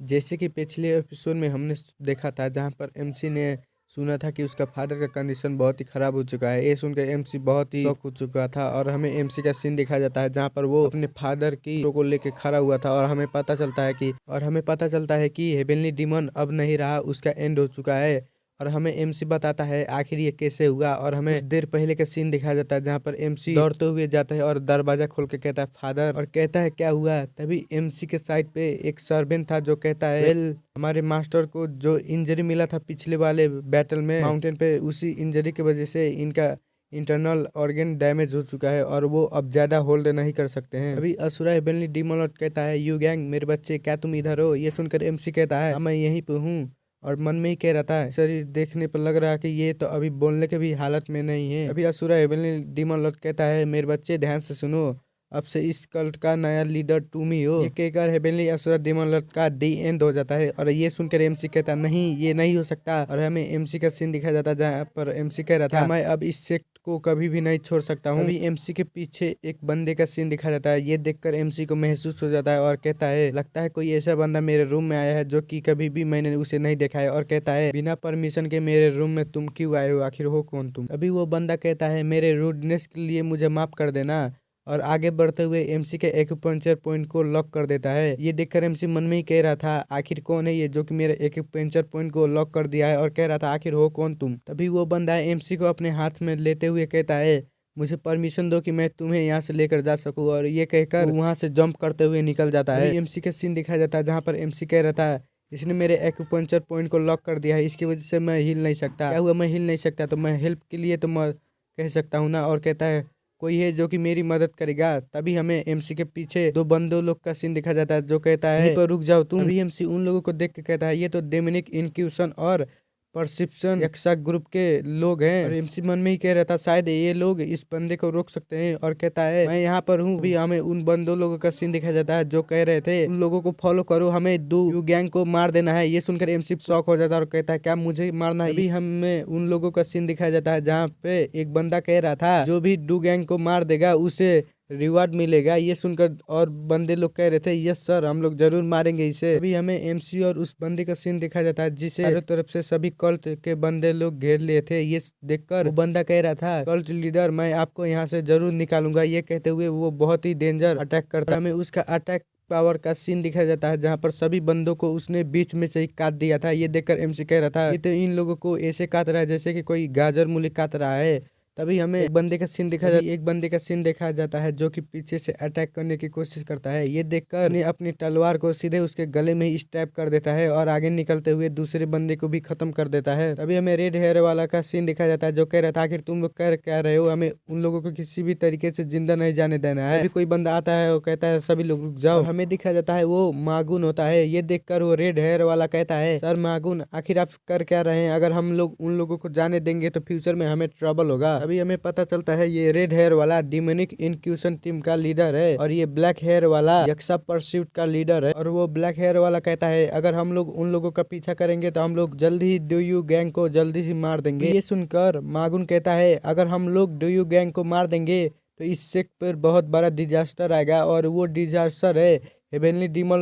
जैसे कि पिछले एपिसोड में हमने देखा था जहाँ पर एमसी ने सुना था कि उसका फादर का कंडीशन बहुत ही खराब हो चुका है। ये सुनकर एमसी बहुत ही शॉक हो चुका था और हमें एमसी का सीन दिखाया जाता है जहाँ पर वो अपने फादर की फोटो को लेके खड़ा हुआ था और हमें पता चलता है कि हेवनली डीमन अब नहीं रहा, उसका एंड हो चुका है। और हमें एमसी बताता है आखिर ये कैसे हुआ और हमें कुछ देर पहले का सीन दिखाया जाता है जहाँ पर एमसी दौड़ते हुए जाता है और दरवाजा खोल के कहता है फादर, और कहता है क्या हुआ। तभी एमसी के साइड पे एक सर्वेंट था जो कहता है वेल, हमारे मास्टर को जो इंजरी मिला था पिछले वाले बैटल में माउंटेन पे, उसी इंजरी की वजह से इनका इंटरनल ऑर्गन डैमेज हो चुका है और वो अब ज्यादा होल्ड नहीं कर सकते हैं। अभी असुरा हेवनली डीमन लॉर्ड कहता है यू गैंग मेरे बच्चे, क्या तुम इधर हो। ये सुनकर एमसी कहता है मैं यहीं पे हूँ, और मन में ही कह रहा था शरीर देखने पर लग रहा है कि ये तो अभी बोलने के भी हालत में नहीं है। अभी असुरा हेवनली डीमन लॉर्ड कहता है मेरे बच्चे ध्यान से सुनो, अब से इस कल्ट का नया लीडर तुम ही हो। ये कहकर हेवनली असुरा डीमन लॉर्ड का दी एंड हो जाता है। और ये सुनकर एमसी कहता नहीं ये नहीं हो सकता, और हमें एमसी का सीन दिखाया जाता है जहाँ पर एमसी कह रहा था मैं अब इस सेक्ट को कभी भी नहीं छोड़ सकता हूँ। अभी एमसी के पीछे एक बंदे का सीन दिखाया जाता है। ये देखकर एमसी को महसूस हो जाता है और कहता है लगता है कोई ऐसा बंदा मेरे रूम में आया है जो कि कभी भी मैंने उसे नहीं देखा है। और कहता है बिना परमिशन के मेरे रूम में तुम क्यों आए हो, आखिर हो कौन तुम। अभी वो बंदा कहता है मेरे रूडनेस के लिए मुझे माफ कर देना, और आगे बढ़ते हुए एमसी के एक्यूपंक्चर पॉइंट को लॉक कर देता है। ये देखकर एमसी मन में ही कह रहा था आखिर कौन है ये जो कि मेरे एक्यूपंक्चर पॉइंट को लॉक कर दिया है, और कह रहा था आखिर हो कौन तुम। तभी वो बंदा एमसी को अपने हाथ में लेते हुए कहता है मुझे परमिशन दो कि मैं तुम्हें यहाँ से लेकर जा सकूं, और ये कहकर वहां से जंप करते हुए निकल जाता है। एमसी का सीन दिखाया जाता है जहाँ पर एमसी कह रहा था इसने मेरे एक्यूपंक्चर पॉइंट को लॉक कर दिया है, इसकी वजह से मैं हिल नहीं सकता। क्या हुआ मैं हिल नहीं सकता, तो मैं हेल्प के लिए तो मैं कह सकता हूँ ना। और कहता है कोई है जो कि मेरी मदद करेगा। तभी हमें एमसी के पीछे दो बंदों लोग का सीन दिखा जाता है जो कहता है पर रुक जाओ तुम। अभी एमसी उन लोगों को देख के कहता है ये तो डेमोनिक इनक्यूशन और परसिप्शन यक्षा ग्रुप के लोग हैं। और एमसी मन में ही कह रहा था शायद ये लोग इस बंदे को रोक सकते हैं, और कहता है मैं यहाँ पर हूँ। अभी हमें उन बंदों लोगों का सीन दिखाया जाता है जो कह रहे थे उन लोगों को फॉलो करो, हमें दो गैंग को मार देना है। ये सुनकर एमसी शॉक हो जाता है और कहता है क्या मुझे मारना है। अभी हमें उन लोगों का सीन दिखाया जाता है जहाँ पे एक बंदा कह रहा था जो भी डू गैंग को मार देगा उसे रिवार्ड मिलेगा। ये सुनकर और बंदे लोग कह रहे थे यस सर हम लोग जरूर मारेंगे इसे। अभी हमें एमसी और उस बंदे का सीन दिखाया जाता है जिसे चारों तरफ से सभी कल्ट के बंदे लोग घेर लिए थे। ये देखकर वो बंदा कह रहा था कल्ट लीडर मैं आपको यहाँ से जरूर निकालूंगा। ये कहते हुए वो बहुत ही डेंजर अटैक करता है। हमें उसका अटैक पावर का सीन दिखाया जाता है जहाँ पर सभी बंदों को उसने बीच में से ही काट दिया था। ये देखकर एमसी कह रहा था ये तो इन लोगों को ऐसे काट रहा है जैसे कि कोई गाजर मूली काट रहा है। तभी हमें एक बंदे का सीन देखा जाता है जो कि पीछे से अटैक करने की कोशिश करता है। ये देखकर अपनी तलवार को सीधे उसके गले में ही स्टैब कर देता है और आगे निकलते हुए दूसरे बंदे को भी खत्म कर देता है। तभी हमें रेड हेयर वाला का सीन दिखाया जाता है जो कह रहा था आखिर तुम लोग कर क्या रहे हो, हमें उन लोगों को किसी भी तरीके से जिंदा नहीं जाने देना है। अभी कोई बंदा आता है और कहता है सभी लोग रुक जाओ। हमें दिखाया जाता है वो मागुन होता है। ये देखकर वो रेड हेयर वाला कहता है सर मागुन आखिर आप कर क्या रहे हैं, अगर हम लोग उन लोगों को जाने देंगे तो फ्यूचर में हमें ट्रबल होगा। अभी हमें पता चलता है ये रेड हेयर वाला डिमोनिक इनक्यूशन टीम का लीडर है और ये ब्लैक हेयर वाला यक्षा परस्यूट का लीडर है। और वो ब्लैक हेयर वाला कहता है अगर हम लोग उन लोगों का पीछा करेंगे तो हम लोग जल्दी ही डू यू गैंग को जल्दी ही मार देंगे। ये सुनकर मागुन कहता है अगर हम लोग डू यू गैंग को मार देंगे तो इस सेक्ट पर बहुत बड़ा डिजास्टर आएगा, और वो डिजास्टर है हेवनली डीमन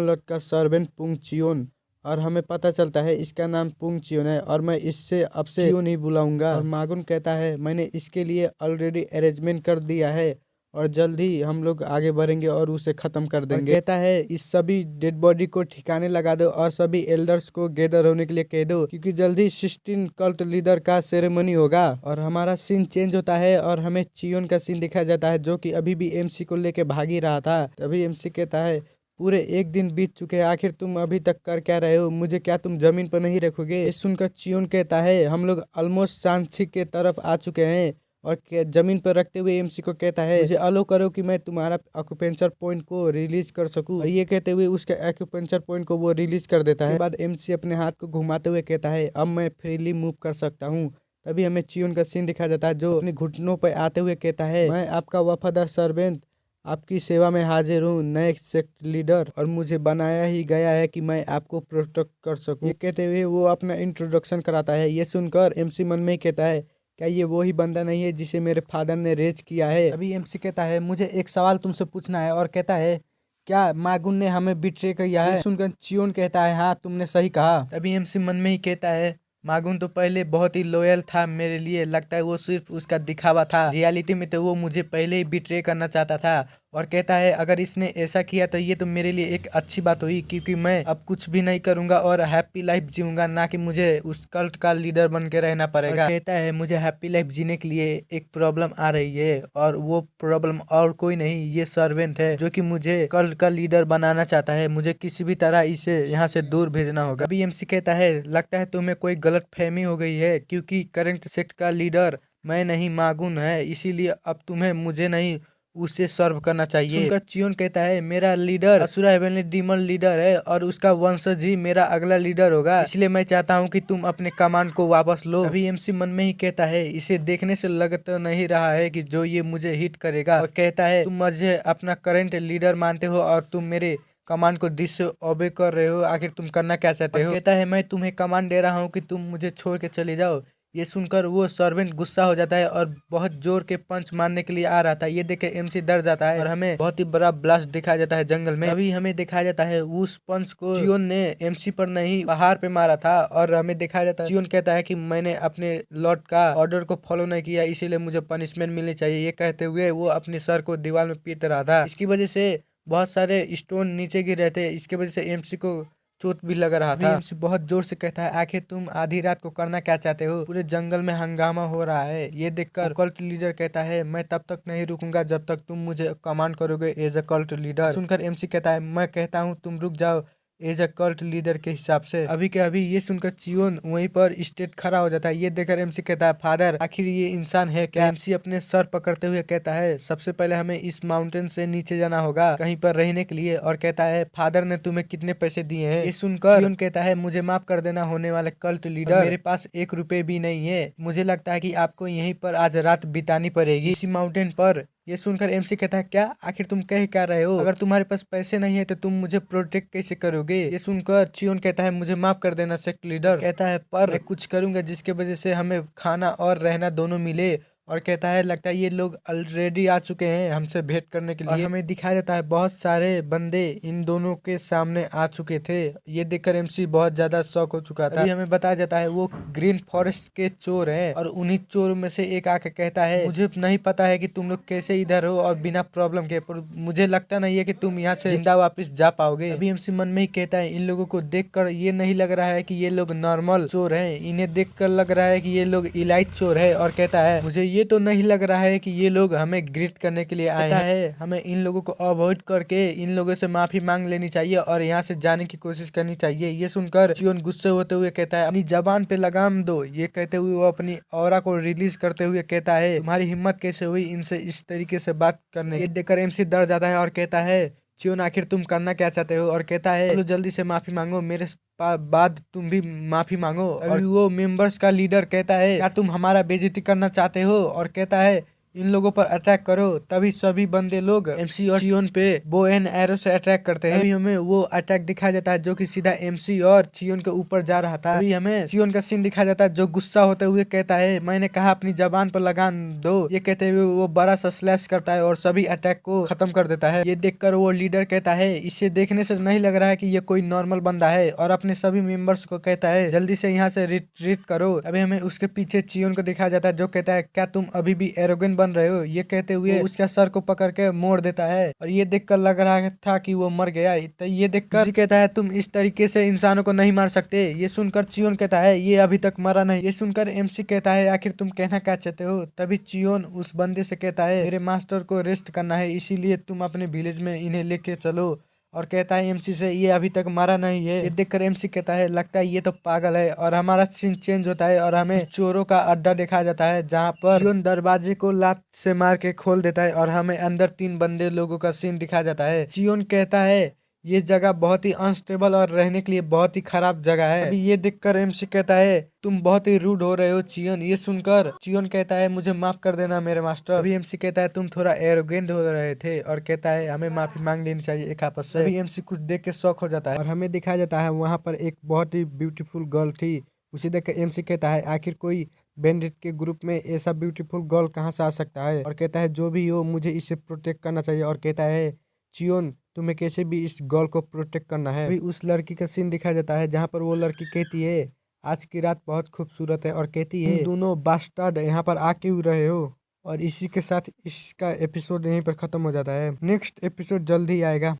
लॉर्ड का सर्वेंट पुंगचियोन। और हमें पता चलता है इसका नाम पुंगचियोन है और मैं इससे अब से चियोन ही बुलाऊंगा। और मागुन कहता है मैंने इसके लिए ऑलरेडी अरेंजमेंट कर दिया है और जल्द ही हम लोग आगे बढ़ेंगे और उसे खत्म कर देंगे। कहता है इस सभी डेड बॉडी को ठिकाने लगा दो और सभी एल्डर्स को गैदर होने के लिए कह दो क्योंकि जल्दी 16 कल्ट लीडर का सेरेमनी होगा। और हमारा सीन चेंज होता है और हमें चियोन का सीन दिखाया जाता है जो कि अभी भी एमसी को लेके भाग ही रहा था। तभी एमसी कहता है पूरे एक दिन बीत चुके हैं, आखिर तुम अभी तक कर क्या रहे हो, मुझे क्या तुम जमीन पर नहीं रखोगे। ये सुनकर चियोन कहता है हम लोग ऑलमोस्ट सांची के तरफ आ चुके हैं, और जमीन पर रखते हुए एमसी को कहता है मुझे अलो करो कि मैं तुम्हारा एक्यूपेंचर पॉइंट को रिलीज कर सकूं। और ये कहते हुए उसके एक्यूपेंचर पॉइंट को वो रिलीज कर देता है। बाद एमसी अपने हाथ को घुमाते हुए कहता है अब मैं फ्रीली मूव कर सकता हूँ। तभी हमें चियोन का सीन दिखाया जाता है जो अपने घुटनों पर आते हुए कहता है मैं आपका वफादार सर्वेंट आपकी सेवा में हाजिर हूँ नए सेक्ट लीडर, और मुझे बनाया ही गया है कि मैं आपको प्रोटेक्ट कर सकूं। ये कहते हुए वो अपना इंट्रोडक्शन कराता है। ये सुनकर एमसी मन में ही कहता है क्या ये वही बंदा नहीं है जिसे मेरे फादर ने रेज किया है। अभी एमसी कहता है मुझे एक सवाल तुमसे पूछना है, और कहता है क्या मागुन ने हमें बिट्रे किया है? सुनकर चियोन कहता है हाँ तुमने सही कहा। तभी एमसी मन में ही कहता है मागुन तो पहले बहुत ही लॉयल था मेरे लिए, लगता है वो सिर्फ उसका दिखावा था, रियलिटी में तो वो मुझे पहले ही बिट्रे करना चाहता था। और कहता है अगर इसने ऐसा किया तो ये तो मेरे लिए एक अच्छी बात हुई, क्योंकि मैं अब कुछ भी नहीं करूंगा और हैप्पी लाइफ जीऊंगा, ना कि मुझे उस कल्ट का लीडर बन के रहना पड़ेगा। कहता है मुझे हैप्पी लाइफ जीने के लिए एक प्रॉब्लम आ रही है, और वो प्रॉब्लम और कोई नहीं, ये सर्वेंट है जो कि मुझे कल्ट का लीडर बनाना चाहता है। मुझे किसी भी तरह इसे यहाँ से दूर भेजना होगा। अभी एमसी कहता है लगता है तुम्हें कोई गलत फहमी हो गई है, क्योंकि करंट सेक्ट का लीडर मैं नहीं मागुन है, इसीलिए अब तुम्हें मुझे नहीं उसे सर्व करना चाहिए। सुनकर चियोन कहता है मेरा लीडर असुरा हेवनली डीमन लीडर है और उसका वंशज ही मेरा अगला लीडर होगा, इसलिए मैं चाहता हूँ कि तुम अपने कमांड को वापस लो। अभी एमसी मन में ही कहता है इसे देखने से लग तो नहीं रहा है कि जो ये मुझे हिट करेगा, और कहता है तुम मुझे अपना करंट लीडर मानते हो और तुम मेरे कमांड को दिस से ओबे कर रहे हो, आखिर तुम करना क्या चाहते हो? कहता है मैं तुम्हें कमांड दे रहा हूँ कि तुम मुझे छोड़ के चले जाओ। ये सुनकर वो सर्वेंट गुस्सा हो जाता है और बहुत जोर के पंच मारने के लिए आ रहा था। ये देख के एमसी डर जाता है और हमें बहुत ही बड़ा ब्लास्ट दिखाया जाता है जंगल में। अभी हमें दिखाया जाता है उस पंच को चियोन ने एमसी पर नहीं पहाड़ पे मारा था, और हमें दिखाया जाता है चियोन कहता है कि मैंने अपने लॉर्ड का ऑर्डर को फॉलो नहीं किया, इसीलिए मुझे पनिशमेंट मिलनी चाहिए। ये कहते हुए वो अपने सर को दीवार में पीट रहा था। इसकी वजह से बहुत सारे स्टोन नीचे गिर रहे थे, इसके वजह से एमसी को चोट भी लग रहा था। एमसी बहुत जोर से कहता है आखिर तुम आधी रात को करना क्या चाहते हो? पूरे जंगल में हंगामा हो रहा है। ये देखकर कल्ट लीडर कहता है मैं तब तक नहीं रुकूंगा जब तक तुम मुझे कमांड करोगे एज अ कल्ट लीडर। सुनकर एमसी कहता है मैं कहता हूँ तुम रुक जाओ एज अ कल्ट लीडर के हिसाब से। अभी के अभी ये सुनकर चियोन वहीं पर स्टेट खड़ा हो जाता है। ये देखकर एमसी कहता है फादर आखिर ये इंसान है क्या? एमसी अपने सर पकड़ते हुए कहता है सबसे पहले हमें इस माउंटेन से नीचे जाना होगा कहीं पर रहने के लिए, और कहता है फादर ने तुम्हें कितने पैसे दिए हैं? ये सुनकर चियोन कहता है मुझे माफ कर देना होने वाले कल्ट लीडर, मेरे पास 1 रुपए भी नहीं है। मुझे लगता है कि आपको यहीं पर आज रात बितानी पड़ेगी इसी माउंटेन पर। ये सुनकर एमसी कहता है क्या आखिर तुम कह क्या रहे हो? अगर तुम्हारे पास पैसे नहीं है तो तुम मुझे प्रोटेक्ट कैसे करोगे? ये सुनकर चियोन कहता है मुझे माफ कर देना सेक्ट लीडर। कहता है पर मैं कुछ करूंगा जिसके वजह से हमें खाना और रहना दोनों मिले, और कहता है लगता है ये लोग ऑलरेडी आ चुके हैं हमसे भेंट करने के लिए। और हमें दिखाया जाता है बहुत सारे बंदे इन दोनों के सामने आ चुके थे। ये देखकर एमसी बहुत ज्यादा शॉक हो चुका था। अभी हमें बताया जाता है वो ग्रीन फॉरेस्ट के चोर हैं, और उन्हीं चोरों में से एक आके कहता है मुझे नहीं पता है कि तुम लोग कैसे इधर हो और बिना प्रॉब्लम के, पर मुझे लगता नहीं है कि तुम यहाँ से जिंदा वापस जा पाओगे। अभी एमसी मन में ही कहता है इन लोगों को देखकर ये नहीं लग रहा है कि ये लोग नॉर्मल चोर हैं, इन्हें देखकर लग रहा है कि ये लोग इलाइट चोर है। और कहता है मुझे ये तो नहीं लग रहा है कि ये लोग हमें ग्रीट करने के लिए आए हैं। हमें इन लोगों को अवॉइड करके इन लोगों से माफी मांग लेनी चाहिए और यहाँ से जाने की कोशिश करनी चाहिए। ये सुनकर चियोन गुस्से होते हुए कहता है अपनी जबान पे लगाम दो। ये कहते हुए वो अपनी ऑरा को रिलीज करते हुए कहता है तुम्हारी हिम्मत कैसे हुई इनसे इस तरीके से बात करने? ये देखकर एमसी डर जाता है और कहता है चियोन आखिर तुम करना क्या चाहते हो? और कहता है चलो जल्दी से माफी मांगो, मेरे बाद तुम भी माफी मांगो। और वो मेंबर्स का लीडर कहता है क्या तुम हमारा बेइज्जती करना चाहते हो? और कहता है इन लोगों पर अटैक करो। तभी सभी बंदे लोग एमसी और चियोन पे बो एंड एरो से अटैक करते हैं। अभी हमें वो अटैक दिखाया जाता है जो कि सीधा एमसी और चियोन के ऊपर जा रहा था। अभी हमें चियोन का सीन दिखाया जाता है जो गुस्सा होते हुए कहता है मैंने कहा अपनी जबान पर लगाम दो। ये कहते हुए वो बड़ा सा स्लैश करता है और सभी अटैक को खत्म कर देता है। ये देखकर वो लीडर कहता है इसे देखने से नहीं लग रहा है कि ये कोई नॉर्मल बंदा है, और अपने सभी मेंबर्स को कहता है जल्दी से यहाँ से रिट्रीट करो। अभी हमें उसके पीछे चियोन को दिखाया जाता है जो कहता है क्या तुम अभी भी एरोगेंट बन रहे हो? ये कहते हुए उसका सर को पकड़ के मोड़ देता है, और ये देखकर लग रहा था कि वो मर गया। तो ये देखकर कहता है तुम इस तरीके से इंसानों को नहीं मार सकते। ये सुनकर चियोन कहता है ये अभी तक मरा नहीं। ये सुनकर एमसी कहता है आखिर तुम कहना क्या चाहते हो? तभी चियोन उस बंदे से कहता है मेरे मास्टर को रेस्ट करना है, इसीलिए तुम अपने विलेज में इन्हें लेके चलो। और कहता है एमसी से ये अभी तक मारा नहीं है। ये देखकर एमसी कहता है लगता है ये तो पागल है। और हमारा सीन चेंज होता है और हमें चोरों का अड्डा दिखाया जाता है जहाँ पर चियोन दरवाजे को लात से मार के खोल देता है और हमें अंदर 3 बंदे लोगों का सीन दिखाया जाता है। चियोन कहता है ये जगह बहुत ही अनस्टेबल और रहने के लिए बहुत ही खराब जगह है। अभी ये देखकर एमसी कहता है तुम बहुत ही रूड हो रहे हो चियोन। ये सुनकर चियोन कहता है मुझे माफ कर देना मेरे मास्टर। अभी एमसी कहता है तुम थोड़ा एरोगेंट हो रहे थे, और कहता है हमें माफी मांग लेनी चाहिए एक आपस से। अभी एमसी कुछ देख के शौक हो जाता है और हमें दिखाया जाता है वहाँ पर एक बहुत ही ब्यूटीफुल गर्ल थी। उसे देखकर एमसी कहता है आखिर कोई बैंडिट के ग्रुप में ऐसा ब्यूटीफुल गर्ल कहाँ से आ सकता है? और कहता है जो भी हो मुझे इसे प्रोटेक्ट करना चाहिए। और कहता है चियोन तुम्हें कैसे भी इस गर्ल को प्रोटेक्ट करना है। अभी उस लड़की का सीन दिखाया जाता है जहाँ पर वो लड़की कहती है आज की रात बहुत खूबसूरत है और कहती है तुम दोनों बास्टर्ड यहाँ पर आ क्यों रहे हो। और इसी के साथ इसका एपिसोड यहीं पर खत्म हो जाता है। नेक्स्ट एपिसोड जल्द ही आएगा।